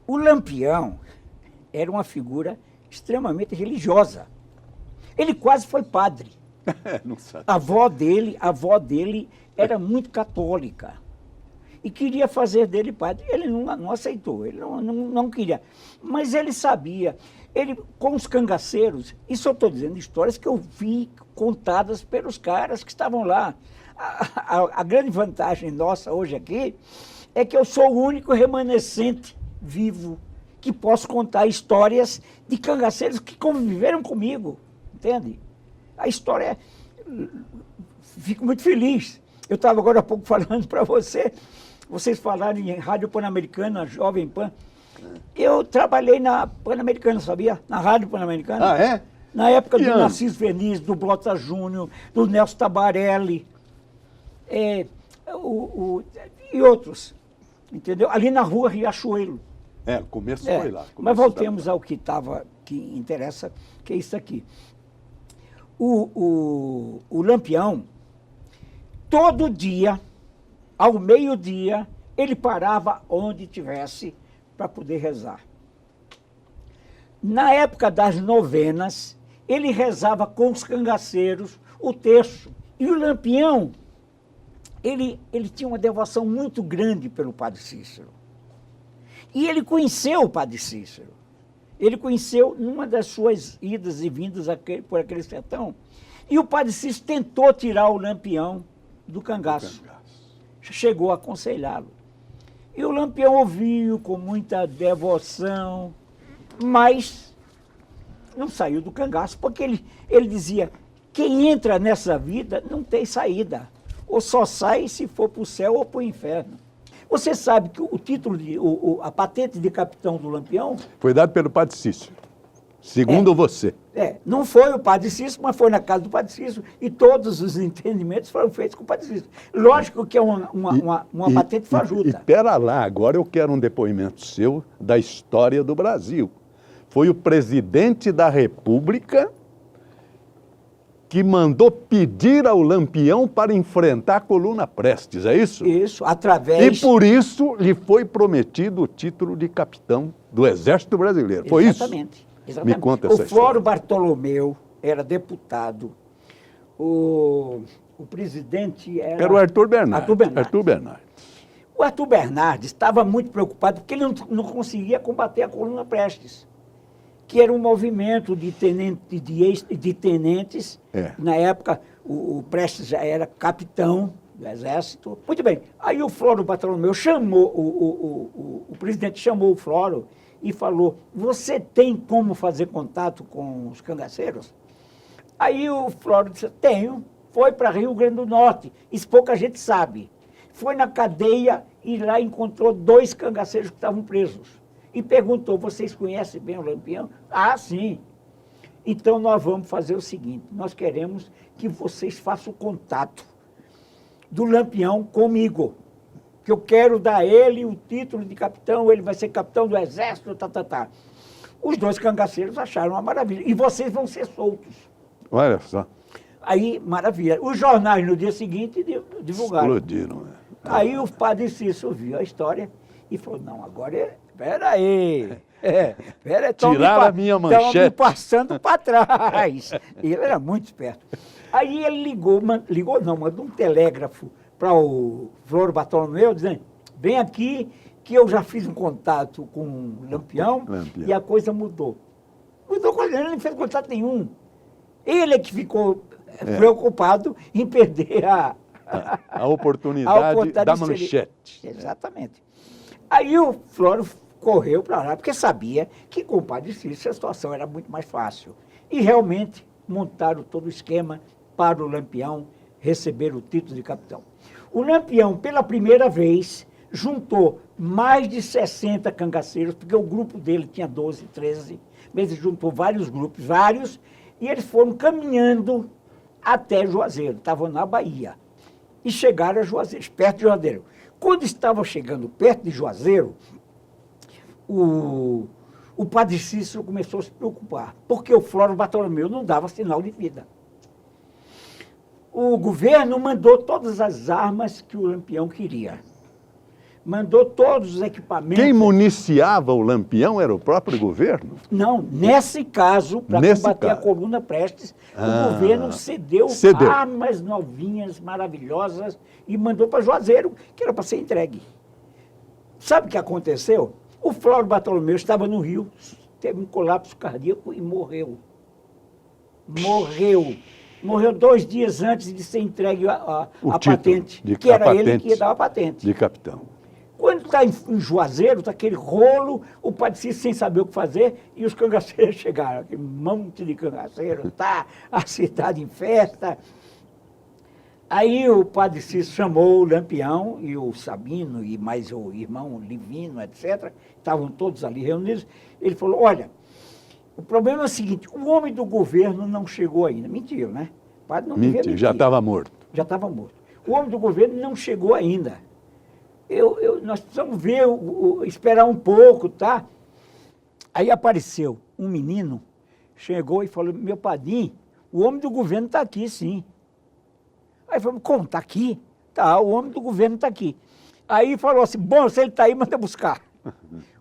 o Lampião era uma figura extremamente religiosa. Ele quase foi padre. Não sabe. A avó dele era muito católica e queria fazer dele padre. Ele não aceitou, ele não queria. Mas ele sabia, com os cangaceiros, isso eu estou dizendo histórias que eu vi contadas pelos caras que estavam lá. A grande vantagem nossa hoje aqui é que eu sou o único remanescente vivo que posso contar histórias de cangaceiros que conviveram comigo, entende? A história, fico muito feliz. Eu estava agora há pouco falando para vocês falaram em Rádio Pan-Americana, Jovem Pan. Eu trabalhei na Pan-Americana, sabia? Na Rádio Pan-Americana. Ah, é? Na época Que do ano? Narciso Feliz, do Blota Júnior, do Nelson Tabarelli, e outros, entendeu? Ali na rua Riachuelo. O começo foi lá. Mas voltemos ao que interessa, que é isso aqui. O Lampião, todo dia, ao meio-dia, ele parava onde tivesse para poder rezar. Na época das novenas, ele rezava com os cangaceiros o terço. E o Lampião, ele tinha uma devoção muito grande pelo Padre Cícero. E ele conheceu o Padre Cícero. Ele conheceu numa das suas idas e vindas por aquele sertão. E o Padre Cícero tentou tirar o Lampião do cangaço. Chegou a aconselhá-lo. E o Lampião ouviu com muita devoção, mas não saiu do cangaço, porque ele dizia, quem entra nessa vida não tem saída. Ou só sai se for para o céu ou para o inferno. Você sabe que o título, a patente de capitão do Lampião... Foi dado pelo Padre Cícero, segundo você. Não foi o Padre Cícero, mas foi na casa do Padre Cícero e todos os entendimentos foram feitos com o Padre Cícero. Lógico que é uma patente fajuta. E pera lá, agora eu quero um depoimento seu da história do Brasil. Foi o presidente da República que mandou pedir ao Lampião para enfrentar a coluna Prestes, é isso? Isso, através... E por isso lhe foi prometido o título de capitão do Exército Brasileiro, foi isso? Exatamente. Me conta essa história. O Floro Bartolomeu era deputado, o presidente era... Era o Arthur Bernardes. O Arthur Bernardes estava muito preocupado porque ele não conseguia combater a coluna Prestes, que era um movimento de tenentes. Na época, o Prestes já era capitão do Exército. Muito bem. Aí o Floro Bartolomeu chamou, o presidente chamou o Floro e falou, você tem como fazer contato com os cangaceiros? Aí o Floro disse, tenho. Foi para Rio Grande do Norte. Isso pouca gente sabe. Foi na cadeia e lá encontrou 2 cangaceiros que estavam presos. E perguntou, vocês conhecem bem o Lampião? Ah, sim. Então nós vamos fazer o seguinte, nós queremos que vocês façam o contato do Lampião comigo, que eu quero dar a ele o título de capitão, ele vai ser capitão do Exército, Os 2 cangaceiros acharam uma maravilha. E vocês vão ser soltos. Olha só. Aí, maravilha. Os jornais no dia seguinte divulgaram. Explodiram. Aí o Padre Cícero viu a história e falou, não, agora espera aí. Tiraram a minha manchete. Estão me passando para trás. Ele era muito esperto. Aí ele mandou um telégrafo para o Floro Bartolomeu, dizendo, vem aqui que eu já fiz um contato com o Lampião. E a coisa mudou. Mudou coisa, ele não fez contato nenhum. Ele é que ficou preocupado em perder a oportunidade da manchete. Exatamente. Aí o Floro correu para lá, porque sabia que com o Padre Cícero a situação era muito mais fácil. E realmente montaram todo o esquema para o Lampião receber o título de capitão. O Lampião, pela primeira vez, juntou mais de 60 cangaceiros, porque o grupo dele tinha 12, 13, mas ele juntou vários grupos, e eles foram caminhando até Juazeiro, estavam na Bahia, e chegaram a Juazeiro, perto de Juazeiro. Quando estavam chegando perto de Juazeiro, o Padre Cícero começou a se preocupar, porque o Floro Bartolomeu não dava sinal de vida. O governo mandou todas as armas que o Lampião queria. Mandou todos os equipamentos. Quem municiava o Lampião era o próprio governo? Não, nesse caso, para combater a coluna Prestes, o governo cedeu armas novinhas, maravilhosas, e mandou para Juazeiro, que era para ser entregue. Sabe o que aconteceu? O Floro Bartolomeu estava no Rio, teve um colapso cardíaco e morreu. Morreu 2 dias antes de ser entregue a patente, que era ele que ia dar a patente. De capitão. Quando está em Juazeiro, está aquele rolo, o Padre Cícero sem saber o que fazer, e os cangaceiros chegaram, aquele monte de cangaceiros, tá, a cidade em festa. Aí o Padre Cícero chamou o Lampião e o Sabino, e mais o irmão Livino, etc., estavam todos ali reunidos. Ele falou, olha, o problema é o seguinte, o homem do governo não chegou ainda. Mentiu, né? O padre não devia mentir. Já estava morto. Já estava morto. O homem do governo não chegou ainda. Nós precisamos ver, esperar um pouco, tá? Aí apareceu um menino, chegou e falou, meu padrinho, o homem do governo está aqui, sim. Aí falou, como, está aqui? Tá, o homem do governo está aqui. Aí falou assim, bom, se ele está aí, manda buscar.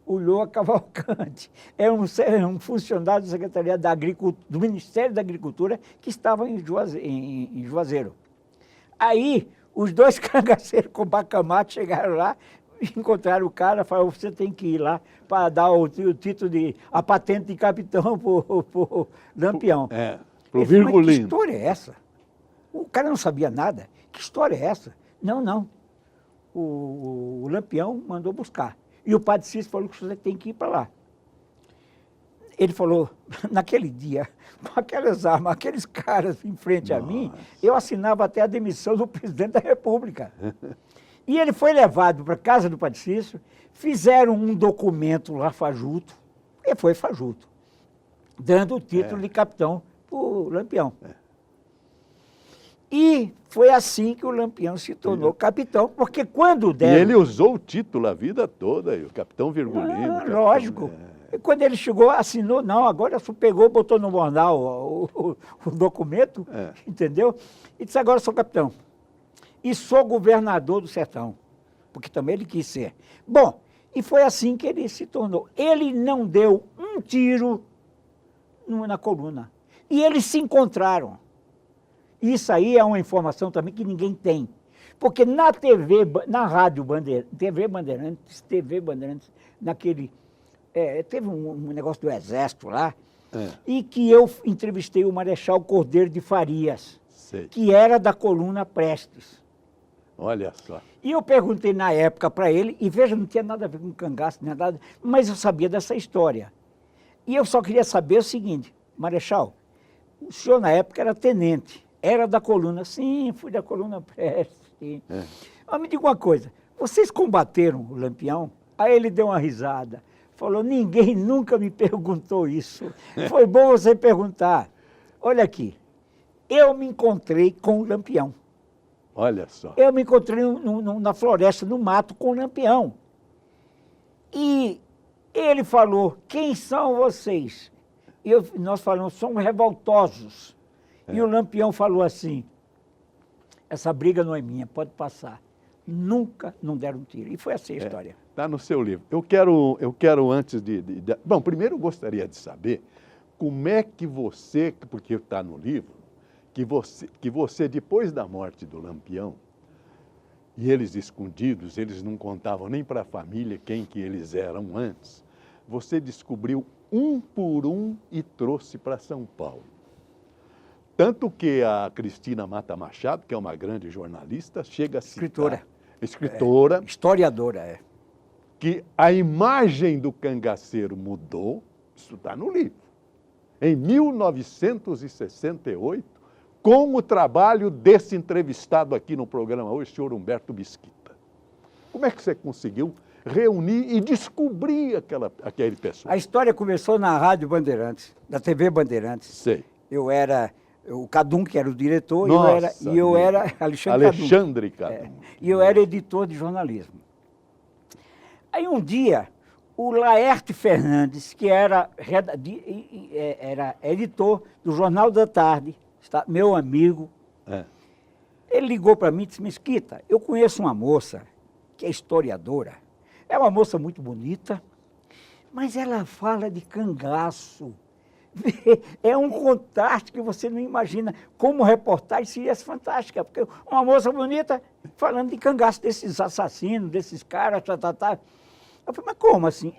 Olhou a Cavalcante. É um funcionário da Secretaria da Agricultura, do Ministério da Agricultura, que estava em Juazeiro. Aí, os dois cangaceiros com bacamarte chegaram lá, encontraram o cara, falaram, você tem que ir lá para dar o título a patente de capitão para o Lampião. Pro Virgulino. Que história é essa? O cara não sabia nada. Que história é essa? Não. O Lampião mandou buscar. E o Padre Cícero falou que você tem que ir para lá. Ele falou, naquele dia, com aquelas armas, aqueles caras em frente a mim, eu assinava até a demissão do presidente da República. E ele foi levado para a casa do Padre Cícero, fizeram um documento lá fajuto, e foi fajuto, dando o título de capitão para o Lampião. E foi assim que o Lampião se tornou capitão, porque quando deram... E ele usou o título a vida toda, o capitão Virgulino. Lógico. E quando ele chegou, assinou, não, agora só pegou, botou no jornal o documento, entendeu? E disse, agora sou capitão. E sou governador do sertão, porque também ele quis ser. Bom, e foi assim que ele se tornou. Ele não deu um tiro na coluna. E eles se encontraram. Isso aí é uma informação também que ninguém tem. Porque na TV, na rádio TV Bandeirantes, naquele... teve um negócio do Exército lá, e que eu entrevistei o Marechal Cordeiro de Farias, que era da coluna Prestes. Olha só. E eu perguntei na época para ele, e veja, não tinha nada a ver com cangaço, nem nada, mas eu sabia dessa história. E eu só queria saber o seguinte, Marechal, o senhor na época era tenente, era da coluna, sim, fui da coluna Prestes. Mas me diga uma coisa, vocês combateram o Lampião? Aí ele deu uma risada. Falou, ninguém nunca me perguntou isso. Foi bom você perguntar. Olha aqui, eu me encontrei com o Lampião. Olha só. Eu me encontrei na floresta, no mato, com o Lampião. E ele falou, quem são vocês? E nós falamos, somos revoltosos. E o Lampião falou assim, essa briga não é minha, pode passar. Nunca não deram um tiro. E foi assim a história. Está no seu livro. Eu quero antes Bom, primeiro eu gostaria de saber como é que você, porque está no livro, que você, depois da morte do Lampião, e eles escondidos, eles não contavam nem para a família quem que eles eram antes, você descobriu um por um e trouxe para São Paulo. Tanto que a Cristina Mata Machado, que é uma grande jornalista, chega a citar... Escritora. Historiadora, que a imagem do cangaceiro mudou, isso está no livro, em 1968, com o trabalho desse entrevistado aqui no programa hoje, o senhor Humberto Mesquita. Como é que você conseguiu reunir e descobrir aquele pessoal? A história começou na Rádio Bandeirantes, da TV Bandeirantes. Sei. Eu era... O Cadum, que era o diretor, e eu era Alexandre Cadum. E eu era editor de jornalismo. Aí um dia, o Laerte Fernandes, que era editor do Jornal da Tarde, meu amigo, ele ligou para mim e disse, Mesquita, eu conheço uma moça que é historiadora, é uma moça muito bonita, mas ela fala de cangaço. É um contraste que você não imagina. Como reportagem seria fantástica, porque uma moça bonita falando de cangaço, desses assassinos, desses caras, Eu falei, mas como assim?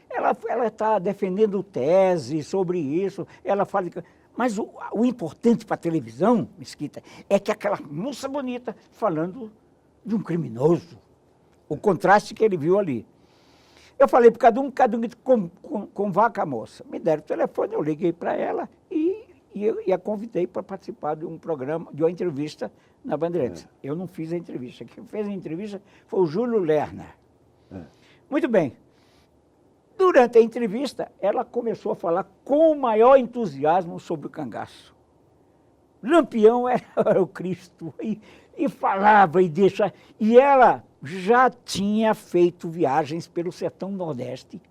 Ela está defendendo tese sobre isso, ela fala de... Mas o importante para a televisão, Mesquita, é que aquela moça bonita falando de um criminoso. o contraste que ele viu ali. Eu falei para cada um com vaca moça. Me deram o telefone, eu liguei para ela e a convidei para participar de um programa, de uma entrevista na Bandeirantes. Eu não fiz a entrevista. Quem fez a entrevista foi o Júlio Lerner. Muito bem. Durante a entrevista, ela começou a falar com o maior entusiasmo sobre o cangaço. Lampião era o Cristo. E falava e deixa. E ela já tinha feito viagens pelo sertão nordeste,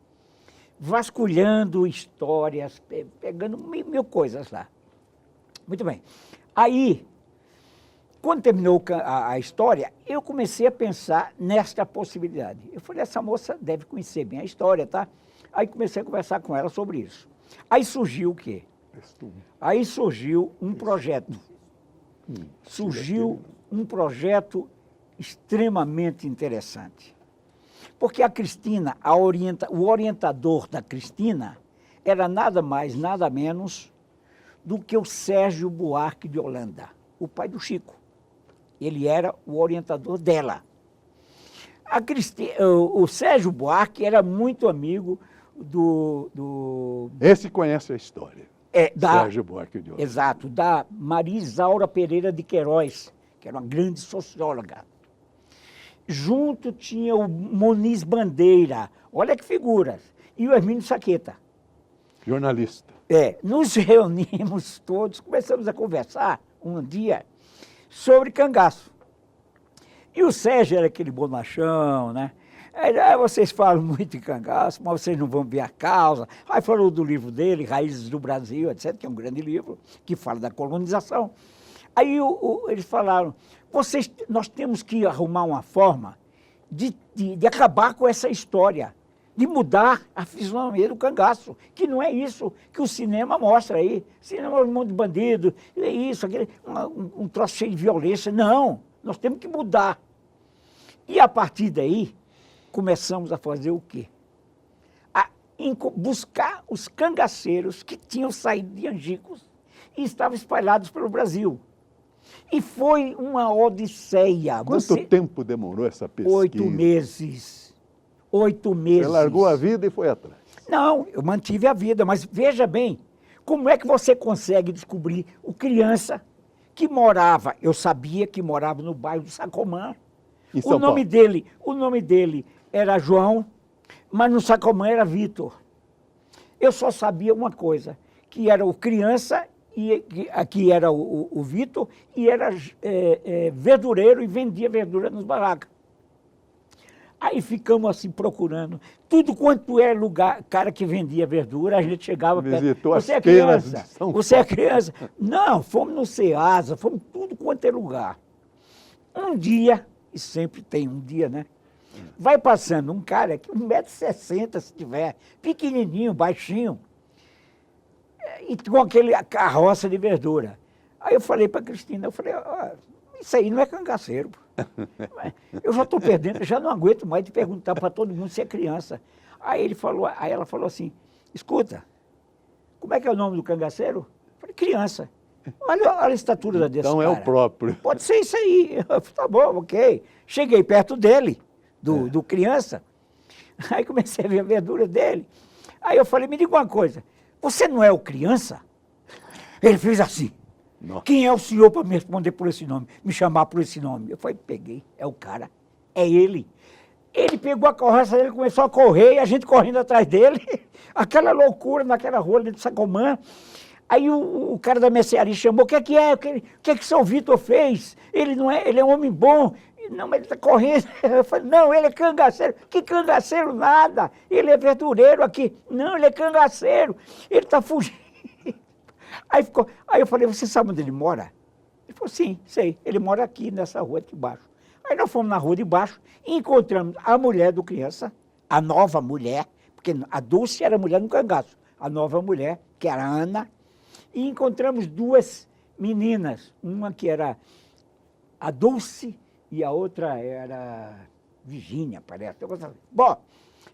vasculhando histórias, pegando mil coisas lá. Muito bem. Aí, quando terminou a história, eu comecei a pensar nesta possibilidade. Eu falei, essa moça deve conhecer bem a história, tá? Aí comecei a conversar com ela sobre isso. Aí surgiu o quê? Aí surgiu um projeto. Surgiu um projeto extremamente interessante. Porque a Cristina, o orientador da Cristina, era nada mais, nada menos do que o Sérgio Buarque de Holanda, o pai do Chico. Ele era o orientador dela. O Sérgio Buarque era muito amigo do... Esse conhece a história. Sérgio Buarque de Holanda. Exato, da Maria Isaura Pereira de Queiroz, que era uma grande socióloga. Junto tinha o Moniz Bandeira, olha que figuras, e o Hermínio Saqueta. Jornalista. Nos reunimos todos, começamos a conversar um dia sobre cangaço. E o Sérgio era aquele bonachão, né? Aí, vocês falam muito em cangaço, mas vocês não vão ver a causa. Aí falou do livro dele, Raízes do Brasil, etc., que é um grande livro, que fala da colonização. Aí eles falaram, nós temos que arrumar uma forma de acabar com essa história, de mudar a fisionomia do cangaço, que não é isso que o cinema mostra aí. O cinema é um monte de bandido, é isso, aquele, um troço cheio de violência. Não, nós temos que mudar. E a partir daí, começamos a fazer o quê? Buscar os cangaceiros que tinham saído de Angicos e estavam espalhados pelo Brasil. E foi uma odisseia. Quanto tempo demorou essa pesquisa? 8 meses. 8 meses. Você largou a vida e foi atrás? Não, eu mantive a vida, mas veja bem, como é que você consegue descobrir o criança que morava, eu sabia que morava no bairro do Sacomã. O nome dele era João, mas no Sacomã era Vitor. Eu só sabia uma coisa, que era o criança, e aqui era o Vitor, e era verdureiro e vendia verdura nos barracos. Aí ficamos assim procurando. Tudo quanto era lugar, cara que vendia verdura, a gente chegava Visitou perto. Você é criança? Você é criança? Não, fomos no Ceasa, fomos tudo quanto é lugar. Um dia, e sempre tem um dia, né? Vai passando um cara, 1,60 m se tiver, pequenininho, baixinho, e com aquele carroça de verdura. Aí eu falei para a Cristina, isso aí não é cangaceiro. Eu já estou perdendo, já não aguento mais de perguntar para todo mundo se é criança. Aí ela falou assim, escuta, como é que é o nome do cangaceiro? Eu falei, criança. Olha a estatura desse cara. Então é o próprio. Pode ser isso aí. Eu falei, tá bom, ok. Cheguei perto dele, do criança. Aí comecei a ver a verdura dele. Aí eu falei, me diga uma coisa, você não é o criança? Ele fez assim. Nossa. Quem é o senhor para me responder por esse nome, me chamar por esse nome? Eu falei, peguei, é o cara, é ele. Ele pegou a carroça dele, começou a correr, e a gente correndo atrás dele, aquela loucura naquela rua ali do Sacomã. Aí o cara da mercearia chamou, o que é? O que o seu Vitor fez? Ele não é, ele é um homem bom. Não, mas ele está correndo. Eu falei, não, ele é cangaceiro. Que cangaceiro nada, ele é verdureiro aqui. Não, ele é cangaceiro, ele está fugindo. Aí eu falei, você sabe onde ele mora? Ele falou, sim, sei, ele mora aqui nessa rua de baixo. Aí nós fomos na rua de baixo e encontramos a mulher do criança, a nova mulher, porque a Dulce era mulher no cangaço, a nova mulher, que era a Ana, e encontramos 2 meninas, uma que era a Dulce e a outra era Virgínia, parece. Bom,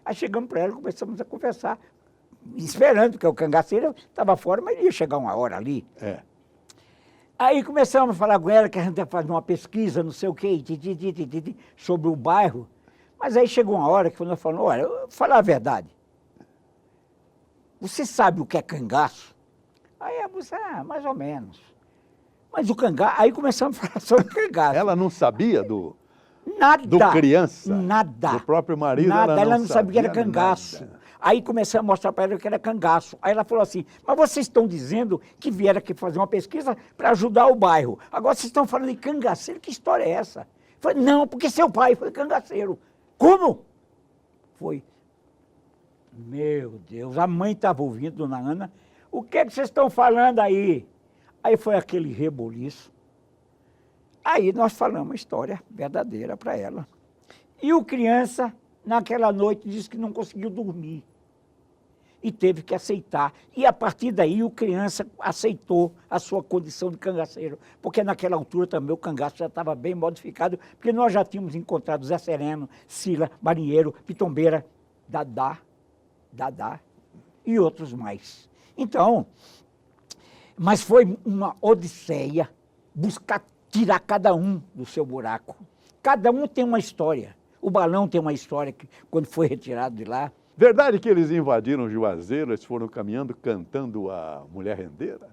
aí chegamos para ela, começamos a conversar, esperando, que o cangaceiro estava fora, mas ia chegar uma hora ali. Aí começamos a falar com ela que a gente ia fazer uma pesquisa, não sei o quê, sobre o bairro. Mas aí chegou uma hora que nós falamos, olha, eu vou falar a verdade. Você sabe o que é cangaço? Aí a moça, mais ou menos. Mas o cangaço, aí começamos a falar sobre cangaço. Ela não sabia do Nada. criança? Nada. Do próprio marido? Nada, ela não sabia que era nada. cangaço. Aí começamos a mostrar para ela que era cangaço. Aí ela falou assim, mas vocês estão dizendo que vieram aqui fazer uma pesquisa para ajudar o bairro. Agora vocês estão falando de cangaceiro, que história é essa? Eu falei, não, porque seu pai foi cangaceiro. Como? Foi. Meu Deus, a mãe estava ouvindo, dona Ana, o que é que vocês estão falando aí? Aí foi aquele reboliço. Aí nós falamos a história verdadeira para ela. E o criança, naquela noite, disse que não conseguiu dormir. E teve que aceitar. E a partir daí o criança aceitou a sua condição de cangaceiro. Porque naquela altura também o cangaço já estava bem modificado, porque nós já tínhamos encontrado Zé Sereno, Sila, Marinheiro, Pitombeira, Dadá e outros mais. Então, mas foi uma odisseia buscar tirar cada um do seu buraco. Cada um tem uma história. O balão tem uma história que, quando foi retirado de lá. Verdade que eles invadiram Juazeiro, eles foram caminhando, cantando a Mulher Rendeira?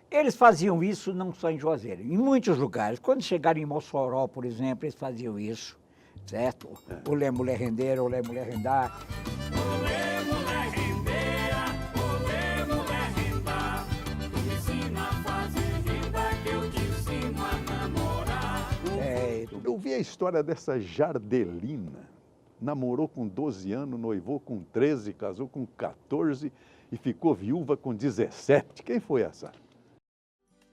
Eles faziam isso não só em Juazeiro, em muitos lugares. Quando chegaram em Mossoró, por exemplo, eles faziam isso, certo? Olé, Mulher Rendeira, olé, Mulher Rendar. Olé, mulher rendeira, olé, mulher rendar. Me ensina a fazer renda que eu te ensino a namorar. Eu vi a história dessa Jardelina. Namorou com 12 anos, noivou com 13, casou com 14 e ficou viúva com 17. Quem foi essa?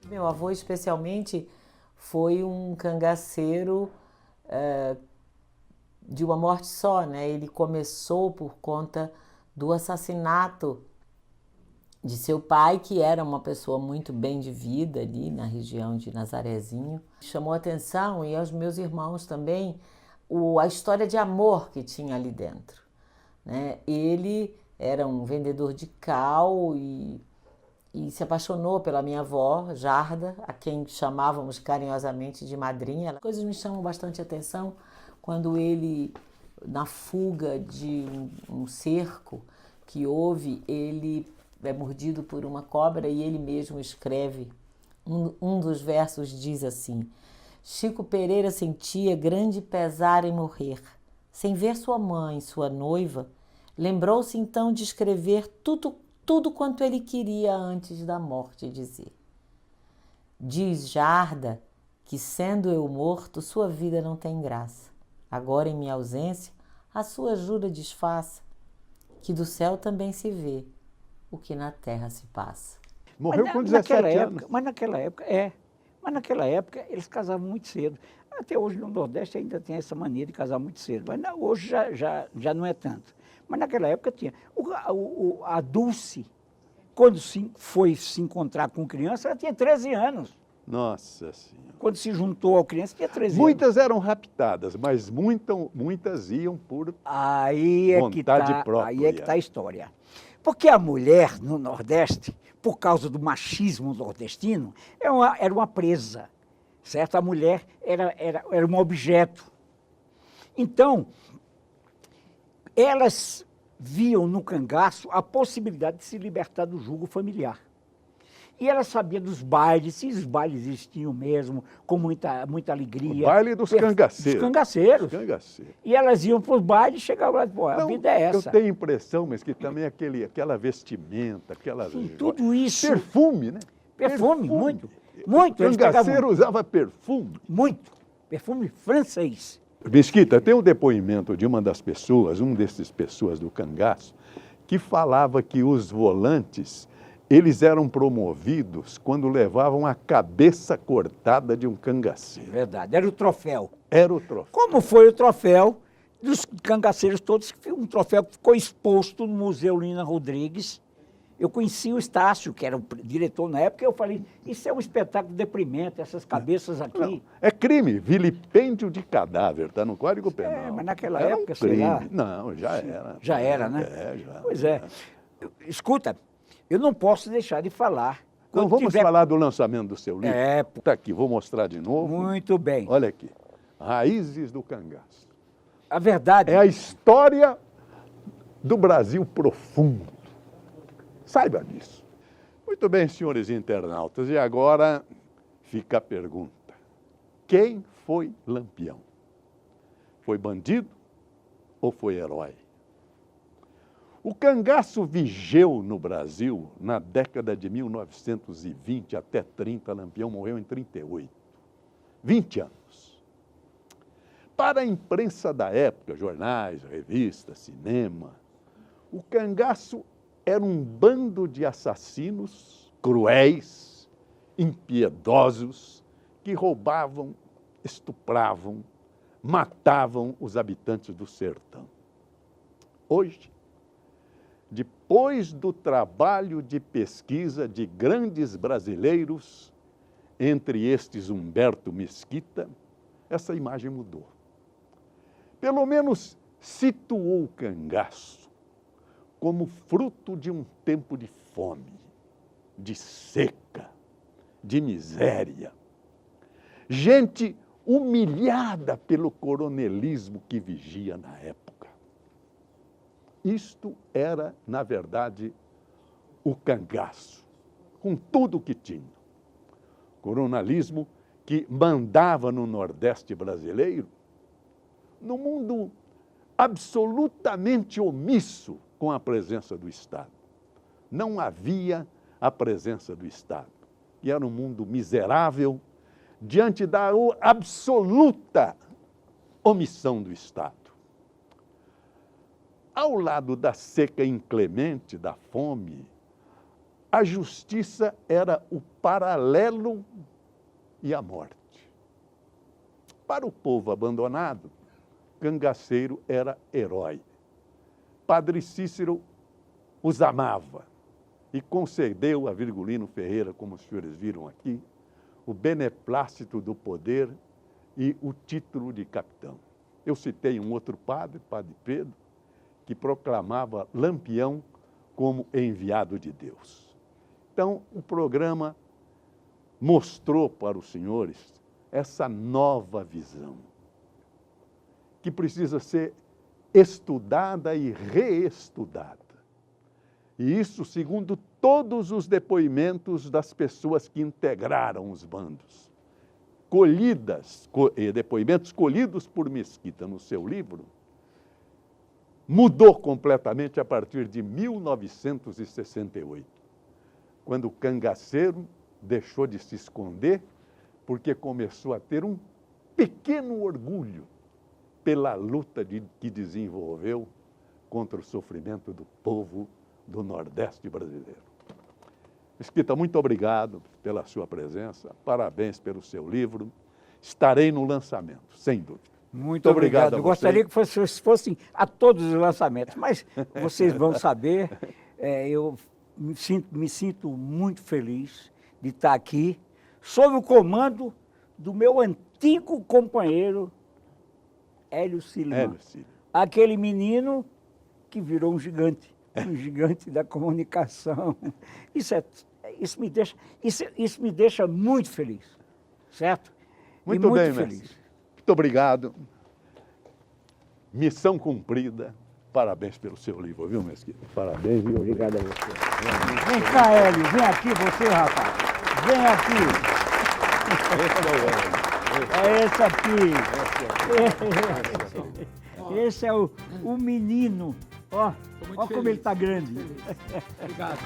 Meu avô, especialmente, foi um cangaceiro de uma morte só, né? Ele começou por conta do assassinato de seu pai, que era uma pessoa muito bem de vida ali na região de Nazarezinho. Chamou atenção, e aos meus irmãos também, a história de amor que tinha ali dentro, né? Ele era um vendedor de cal e se apaixonou pela minha avó, Jarda, a quem chamávamos carinhosamente de madrinha. As coisas me chamam bastante atenção quando ele, na fuga de um cerco que houve, ele é mordido por uma cobra e ele mesmo escreve, um dos versos diz assim: Chico Pereira sentia grande pesar em morrer. Sem ver sua mãe, sua noiva, lembrou-se então de escrever tudo quanto ele queria antes da morte dizer. Diz Jarda que, sendo eu morto, sua vida não tem graça. Agora, em minha ausência, a sua jura desfaça, que do céu também se vê o que na terra se passa. Morreu com 17 anos. Mas naquela época eles casavam muito cedo. Até hoje no Nordeste ainda tem essa mania de casar muito cedo, mas hoje já não é tanto. Mas naquela época tinha. A Dulce, quando foi se encontrar com criança, ela tinha 13 anos. Nossa Senhora. Quando se juntou à criança, tinha 13 anos. Muitas eram raptadas, mas muitas iam por vontade própria. Aí é que está a história. Porque a mulher no Nordeste, por causa do machismo nordestino, era uma presa, certo? A mulher era um objeto. Então, elas viam no cangaço a possibilidade de se libertar do jugo familiar. E ela sabia dos bailes, se os bailes existiam mesmo, com muita alegria. O baile dos cangaceiros. Dos cangaceiros. Dos cangaceiros. E elas iam para os bailes e chegavam lá, pô, a vida é essa. Eu tenho a impressão, mas que também aquela vestimenta, tudo isso. Perfume, né? Perfume, muito. Muito. O cangaceiro usava perfume. Muito. Perfume francês. Mesquita, tem um depoimento de uma das pessoas, desses pessoas do cangaço, que falava que os volantes, eles eram promovidos quando levavam a cabeça cortada de um cangaceiro. Verdade, era o troféu. Era o troféu. Como foi o troféu dos cangaceiros todos, um troféu que ficou exposto no Museu Lina Rodrigues. Eu conheci o Estácio, que era o diretor na época, e eu falei, isso é um espetáculo deprimente, essas cabeças aqui. Não, é crime, vilipêndio de cadáver, está no Código Penal. Mas naquela época, sei lá. Não, já era. Já era, né? Já. Pois é. Escuta, eu não posso deixar de falar. Então vamos falar do lançamento do seu livro? Está aqui, vou mostrar de novo. Muito bem. Olha aqui, Raízes do Cangaço. A verdade. É a história do Brasil profundo. Saiba disso. Muito bem, senhores internautas, e agora fica a pergunta. Quem foi Lampião? Foi bandido ou foi herói? O cangaço vigeu no Brasil na década de 1920 até 30. Lampião morreu em 38. 20 anos. Para a imprensa da época, jornais, revistas, cinema, o cangaço era um bando de assassinos cruéis, impiedosos, que roubavam, estupravam, matavam os habitantes do sertão. Hoje, depois do trabalho de pesquisa de grandes brasileiros, entre estes Humberto Mesquita, essa imagem mudou. Pelo menos situou o cangaço como fruto de um tempo de fome, de seca, de miséria. Gente humilhada pelo coronelismo que vigia na época. Isto era, na verdade, o cangaço, com tudo o que tinha. Coronelismo que mandava no Nordeste brasileiro, no mundo absolutamente omisso com a presença do Estado. Não havia a presença do Estado. E era um mundo miserável diante da absoluta omissão do Estado. Ao lado da seca inclemente, da fome, a justiça era o paralelo e a morte. Para o povo abandonado, cangaceiro era herói. Padre Cícero os amava e concedeu a Virgulino Ferreira, como os senhores viram aqui, o beneplácito do poder e o título de capitão. Eu citei um outro padre, Padre Pedro, que proclamava Lampião como enviado de Deus. Então, o programa mostrou para os senhores essa nova visão, que precisa ser estudada e reestudada. E isso segundo todos os depoimentos das pessoas que integraram os bandos. Depoimentos colhidos por Mesquita no seu livro, mudou completamente a partir de 1968, quando o cangaceiro deixou de se esconder, porque começou a ter um pequeno orgulho pela luta que desenvolveu contra o sofrimento do povo do Nordeste brasileiro. Mesquita, muito obrigado pela sua presença, parabéns pelo seu livro. Estarei no lançamento, sem dúvida. Muito obrigado. Eu gostaria que fossem a todos os lançamentos, mas vocês vão saber, eu me sinto muito feliz de estar aqui, sob o comando do meu antigo companheiro, Hélio Silva. Aquele menino que virou um gigante da comunicação. Isso me deixa muito feliz, certo? Muito bem, feliz. Muito obrigado. Missão cumprida. Parabéns pelo seu livro, viu, Mesquita? Parabéns, viu? Obrigado a você. Vem cá, Hélio. Vem aqui você, rapaz. Vem aqui. Esse aqui. Esse é o menino. Ó como ele está grande. Obrigado.